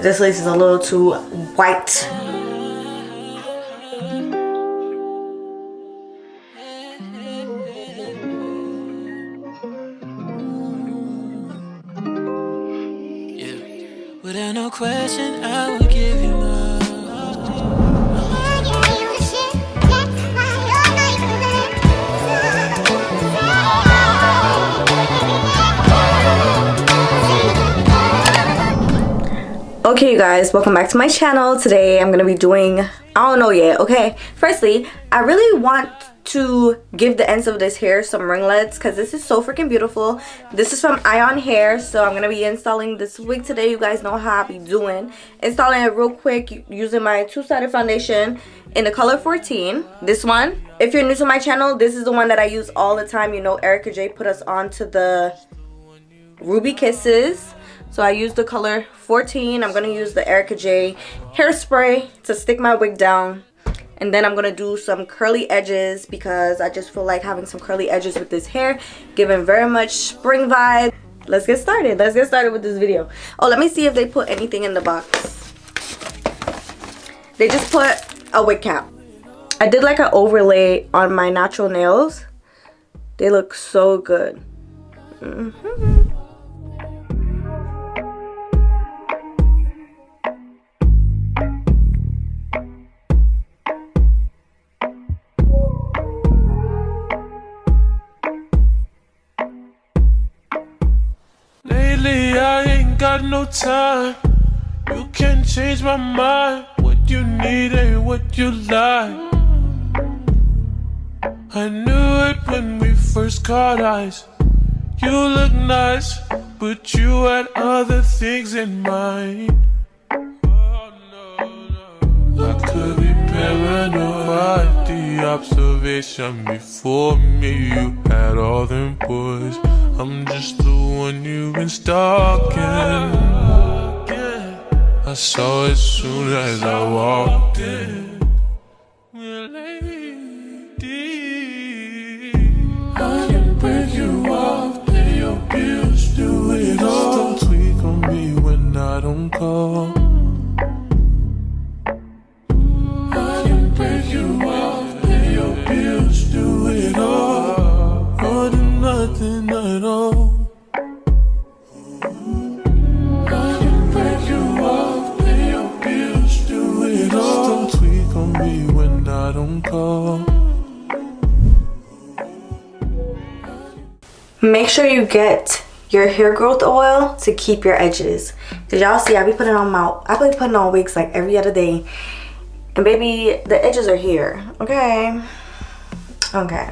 but this lace is a little too white. Without no question, I would give you love. Okay, you guys, welcome back to my channel. Today I'm gonna be doing, I don't know yet. Okay, firstly, I really want to give the ends of this hair some ringlets because this is so freaking beautiful. This is from Eayon Hair, so I'm gonna be installing this wig today. You guys know how I be doing, installing it real quick using my two-sided foundation in the color 14. This one, if you're new to my channel, this is the one that I use all the time. You know, Erickaj put us on to the Ruby Kisses, so I use the color 14. I'm gonna use the Erickaj hairspray to stick my wig down. And then I'm going to do some curly edges because I just feel like having some curly edges with this hair, giving very much spring vibe. Let's get started. Let's get started with this video. Oh, let me see if they put anything in the box. They just put a wig cap. I did like an overlay on my natural nails. They look so good. I ain't got no time. You can't change my mind. What you need ain't what you like. I knew it when we first caught eyes. You look nice, but you had other things in mind. Oh, no. I could be paranoid. The observation before me, you had all them boys. I'm just the one you've been stalking. I saw it soon as I walked in. I can break you off, pay your bills, do it all. Just don't tweak on me when I don't call. I can break you off, pay your bills, do it all. Or do nothing at all. I can break you off, pay your bills, do it all. Just don't tweak on me when I don't call. Make sure you get your hair growth oil to keep your edges. Cause y'all see I be putting on wigs like every other day. And baby, the edges are here. Okay. Okay.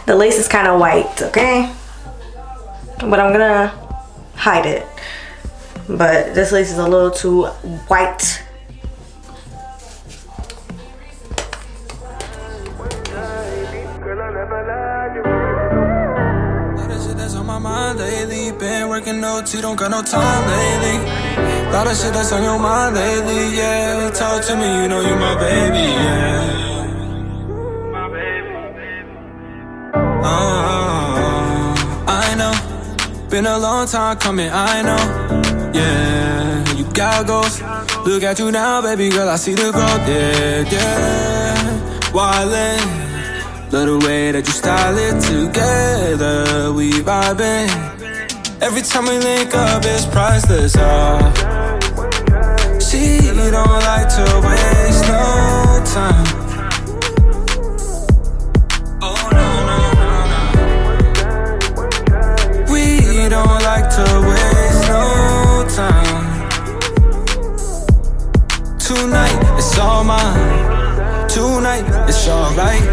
The lace is kind of white, okay? But I'm gonna hide it. But this lace is a little too white. That's on my mind lately. Been working no thoughts, you don't got no time lately. Lot of shit that's on your mind lately, yeah. Talk to me, you know you my baby, yeah. I know, been a long time coming, I know, yeah. You got goals, look at you now, baby girl, I see the growth, yeah, yeah. Wildin', love the way that you style it together, we vibing. Every time we link up, it's priceless, She don't like to waste no time. Oh no, no, no, no. We don't like to waste no time. Tonight, it's all mine. Tonight, it's alright.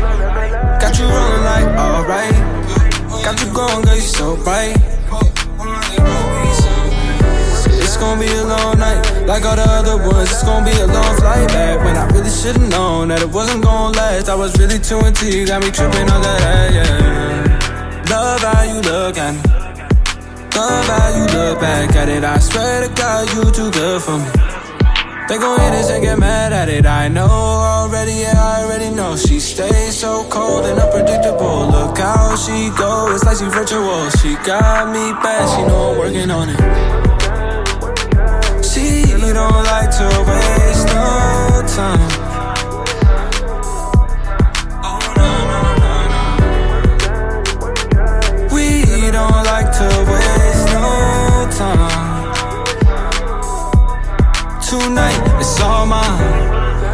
Got you rolling like alright. Got you going, girl, you so bright. It's gonna be a long night, like all the other ones. It's gonna be a long flight back. When I really should've known that it wasn't gonna last. I was really too into you, got me tripping on that, yeah. Love how you look at me. Love how you look back at it. I swear to God, you too good for me. They gon' hit us and get mad at it. I know already, yeah, I already know. She stays so cold and unpredictable. Look how she go, it's like she virtual. She got me bad, she know I'm working on it. She don't like to waste no time. Oh no, no, no, no. We don't like to waste no time. Tonight, it's all mine.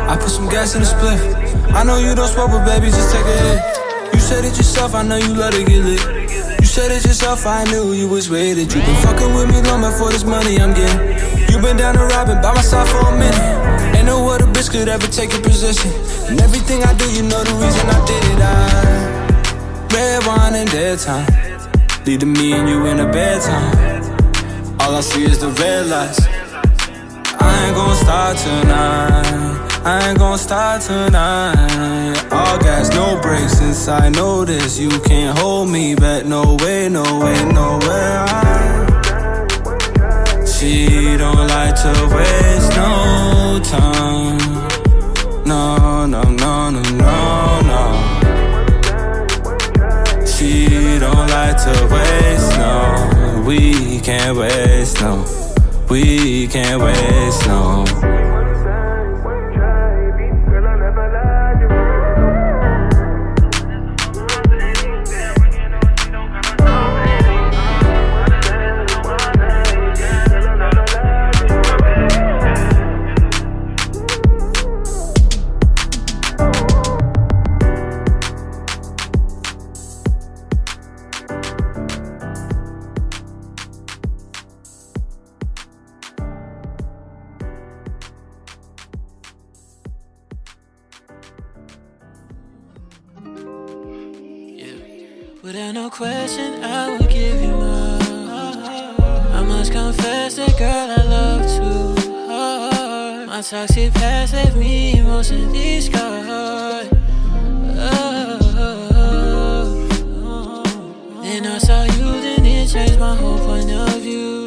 I put some gas in the split. I know you don't smoke, but baby, just take a hit. You said it yourself, I know you love to get lit. You said it yourself, I knew you was rated. You been fucking with me long before this money I'm getting. You been down to robbing by my side for a minute. Ain't no other bitch could ever take your position. And everything I do, you know the reason I did it. Red wine in daytime, leading me and you in the bedtime. All I see is the red lights. I ain't gon' stop tonight. I ain't gon' stop tonight. All gas, no brakes since I know this. You can't hold me back, no way, no way, no way. She don't like to waste no time. No, no, no, no, no, no. She don't like to waste no. We can't waste no. We can't waste no. Without no question, I would give you more. I must confess that, girl, I love too hard. My toxic past left me emotionally scarred. Then I saw you, then it changed my whole point of view.